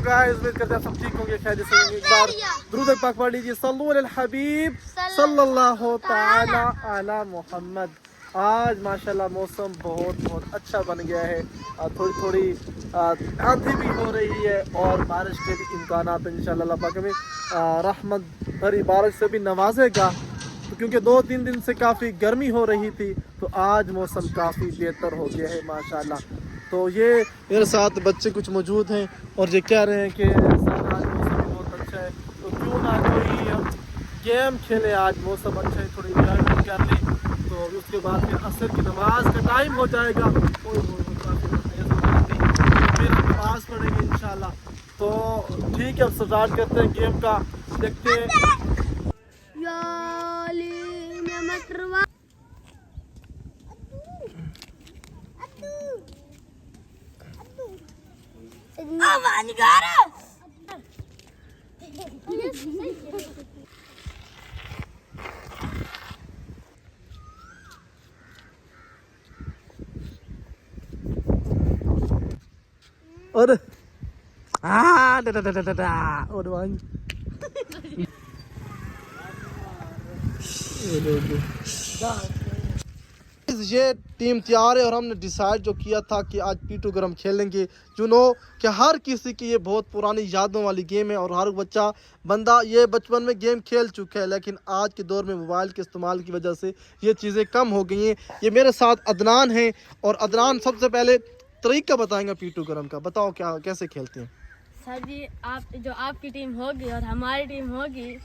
Guys उम्मीद करते हैं सब ठीक होंगे, खैरियत से होंगे। एक बार दुरूद पाक पढ़ लीजिए, सल्लल्लाहु अलैहि हबीब सल्लल्लाहु ताला अला मोहम्मद। आज माशाल्लाह मौसम बहुत अच्छा बन गया है। थोड़ी थोड़ी आंधी भी हो रही है और बारिश के भी इम्कानात हैं। इंशाल्लाह अल्लाह पाक हमें रहमत भरी बारिश से भी नवाजेगा, तो क्योंकि 2-3 दिन से काफ़ी गर्मी हो रही थी, तो आज मौसम काफ़ी बेहतर हो गया है माशाल्लाह। तो ये मेरे साथ बच्चे कुछ मौजूद हैं और ये कह रहे हैं कि सर आज मौसम बहुत अच्छा है, तो क्यों ना कोई हम गेम खेले, आज मौसम अच्छा है, थोड़ी इंजॉयमेंट कर लें। तो उसके बाद फिर असर की नमाज का टाइम हो जाएगा, फिर नमाज पढ़ेंगे इंशाल्लाह। तो ठीक है, अब स्टार्ट करते हैं गेम का, देखते हैं। और और ये टीम तैयार है और हमने डिसाइड जो किया था कि आज पीटू गरम खेलेंगे। यू नो कि हर किसी की ये बहुत पुरानी यादों वाली गेम है और हर बंदा ये बचपन में गेम खेल चुका है, लेकिन आज के दौर में मोबाइल के इस्तेमाल की वजह से ये चीज़ें कम हो गई हैं। ये मेरे साथ अदनान है और अदनान सबसे पहले तरीका बताएंगे पीटू गरम का। बताओ क्या कैसे खेलते हैं? सर जी, आप जो आपकी टीम होगी और हमारी टीम होगी,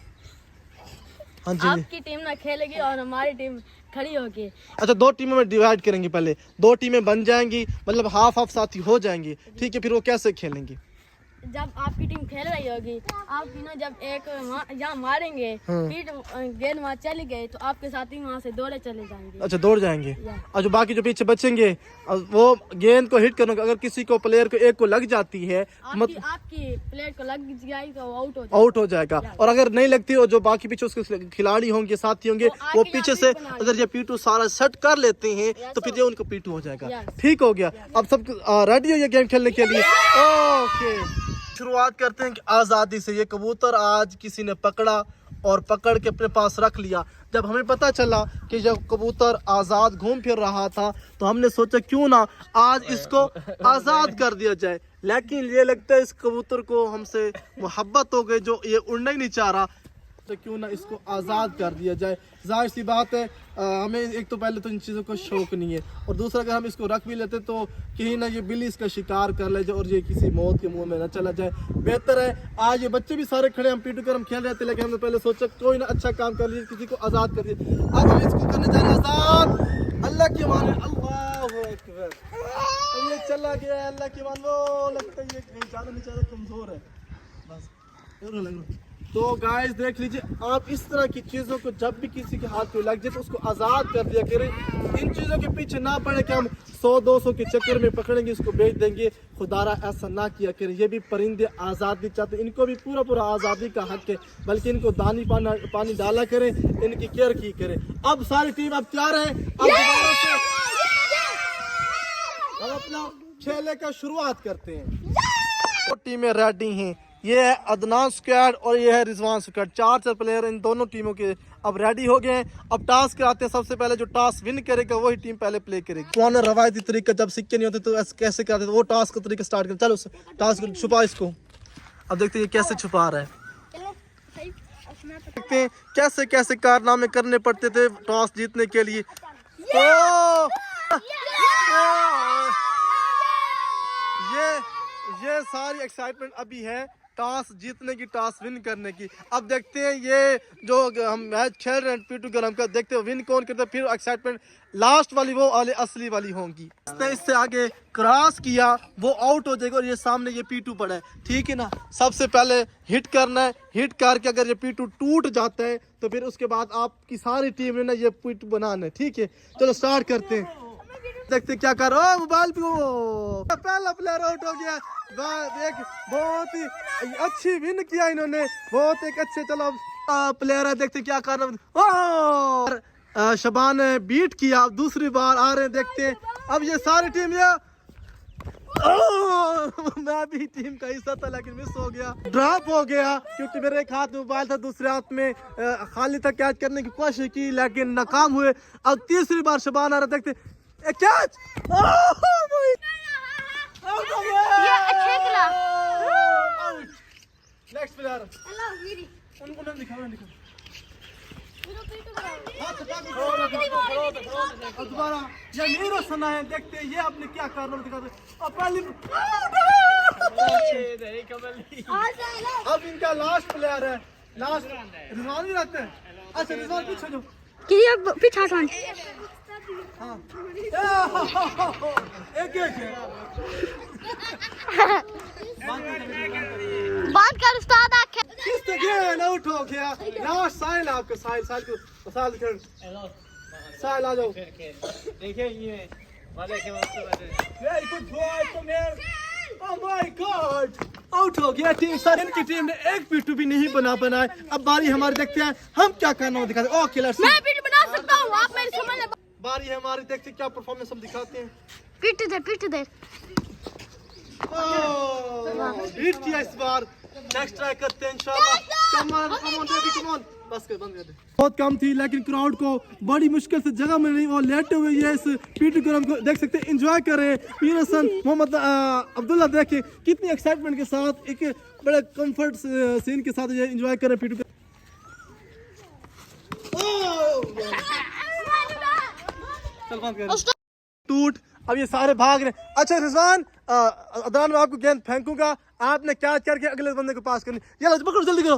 हाँ जी, आपकी टीम ना खेलेगी और हमारी टीम खड़ी होगी। अच्छा, 2 टीमों में डिवाइड करेंगे। पहले 2 टीमें बन जाएंगी, मतलब हाफ साथी हो जाएंगी, ठीक है। फिर वो कैसे खेलेंगे? जब आपकी टीम खेल रही होगी, आप तीनों जब एक यहाँ मारेंगे, फिर गेंद वहाँ चली गई तो आपके साथी वहाँ से दौड़े चले जाएंगे। अच्छा, दौड़ जाएंगे। और जो बाकी जो पीछे बचेंगे वो गेंद को हिट करने, अगर किसी को प्लेयर को एक को लग जाती है, आपकी प्लेयर को लग जाएगी तो आउट हो जाएगा। और अगर नहीं लगती और जो बाकी पीछे उसके खिलाड़ी होंगे, साथी होंगे, वो पीछे से अगर ये पीटू सारा सेट कर लेते हैं तो फिर ये उनको पीटू हो जाएगा। ठीक हो गया। अब सब रेडी हो ये गेम खेलने के लिए? ओके, शुरुआत करते हैं कि आज़ादी से। ये कबूतर आज किसी ने पकड़ा और पकड़ के अपने पास रख लिया। जब हमें पता चला कि जब कबूतर आज़ाद घूम फिर रहा था, तो हमने सोचा क्यों ना आज इसको आज़ाद कर दिया जाए। लेकिन ये लगता है इस कबूतर को हमसे मोहब्बत हो गई, जो ये उड़ना ही नहीं चाह रहा, तो क्यों ना इसको आज़ाद कर दिया जाए। जाहिर सी बात है, हमें एक तो पहले तो इन चीज़ों का शौक नहीं है, और दूसरा अगर हम इसको रख भी लेते तो कहीं ना ये बिल्ली इसका शिकार कर ले जाए और ये किसी मौत के मुंह में ना चला जाए। बेहतर है, आज ये बच्चे भी सारे खड़े, हम पीटू कर हम खेल रहे थे, लेकिन हमने पहले सोचा कोई ना अच्छा काम कर लीजिए, किसी को आज़ाद कर दिए। अब हम इसको करने जा रहे हैं आज़ाद। अल्लाह की मान, अल्लाहु अकबर। ये चला गया, अल्लाह की मान। वो लगता है ये ज़्यादा कमज़ोर है, बस। तो गाइस देख लीजिए, आप इस तरह की चीज़ों को जब भी किसी के हाथ में लग जाए तो उसको आज़ाद कर दिया करें। इन चीज़ों के पीछे ना पड़े कि हम 100-200 के चक्कर में पकड़ेंगे, इसको बेच देंगे। खुदारा ऐसा ना किया करें। ये भी परिंदे आज़ादी चाहते, इनको भी पूरा आज़ादी का हक है, बल्कि इनको दानी पानी डाला करें, इनकी केयर की करें। अब सारी टीम अब तैयार है, अब दोबारा से हम अपना खेलने का शुरुआत करते हैं। तो टीमें रेडी हैं। ये है अदनान स्क्वाड और ये है रिजवान स्क्वाड। 4 प्लेयर इन दोनों टीमों के अब रेडी हो गए हैं। अब टास्क कराते हैं। सबसे पहले जो टास्क विन करेगा वही टीम पहले प्ले करेगी। पुराना रवायती तरीका, जब सिक्के नहीं होते तो कैसे कराते थे, वो टास्क का तरीका स्टार्ट करें। चलो टास्क छुपा इसको। अब देखते हैं कैसे छुपा रहा है। देखते हैं कैसे कैसे कारनामे करने पड़ते थे टॉस जीतने के लिए। ये सारी एक्साइटमेंट अभी है टॉस जीतने की, टॉस विन करने की। अब देखते हैं ये जो हम मैच खेल रहे हैं पीटू गरम का, देखते हैं विन कौन करता है। फिर एक्साइटमेंट लास्ट वाली वो असली वाली होंगी। इससे आगे क्रॉस किया वो आउट हो जाएगा और ये सामने ये पीटू पड़ा है, ठीक है ना। सबसे पहले हिट करना है, हिट करके अगर ये पीटू टूट जाता है तो फिर उसके बाद आपकी सारी टीम ने ना ये पीटू बनाना है, ठीक है। चलो स्टार्ट करते हैं, देखते क्या कर रहा है। मोबाइल पे पहला प्लेयर आउट हो गया। एक बहुत ही अच्छी विन किया इन्होंने, बहुत एक अच्छे। चलो प्लेयर है, देखते क्या कर रहा है। शबान ने बीट किया, दूसरी बार आ रहे हैं, देखते हैं। अब ये सारी टीम ये मैं भी टीम का हिस्सा था लेकिन मिस हो गया, ड्रॉप हो गया क्योंकि मेरे एक हाथ में मोबाइल था, दूसरे हाथ में खाली था। कैच करने की कोशिश की लेकिन नाकाम हुए। अब तीसरी बार शबान आ रहा, देखते कैच। नेक्स्ट प्लेयर दोबारा ये नीरो सना है, देखते हैं ये आपने क्या करना दिखाते। अब इनका लास्ट प्लेयर है, लास्ट रिजवान भी रहते हैं। अच्छा रिजवान पीछे जो पीछा हाँ एक है बात कर उस्ताद आखे किस गेंद आउट हो गया। लास्ट साहिल आपका, साहिल साहिल को साहिल साहिल आ जाओ। देखिए ये वेरी गुड बॉय कमेर। ओह माय गॉड आउट हो गया टीम। सर इनकी टीम ने एक पीटू भी नहीं बनाए। अब बारी हमारी, देखते हैं हम क्या करना दिखाते। ओह किलर मैं पीठ बना सकता हूँ, आप मेरी समझ ले। बारी है हमारी, देखते क्या परफॉर्मेंस हम दिखाते हैं। पीठ दे हिट किया इस बार। नेक्स्ट ट्राई करते हैं इंशाल्लाह। Come on baby come on. बस कर, बंद कर दे। बहुत कम थी लेकिन क्राउड को बड़ी मुश्किल से जगह मिल रही और लेटे हुए ये इस पीटी को हमको देख सकते हैं, एंजॉय कर रहे हैं। पीरसन मोहम्मद अब्दुल्ला देखिए कितनी एक्साइटमेंट के साथ, एक बड़े कंफर्ट सीन के साथ ये एंजॉय कर रहे हैं पीटी को। चल बंद कर टूट। अब ये सारे भाग रहे। अच्छा रिजवान अदनान मैं आपको गेंद फेंकूंगा, आपने कैच करके अगले बंदे को पास करनी। ये लो पकड़ो जल्दी करो।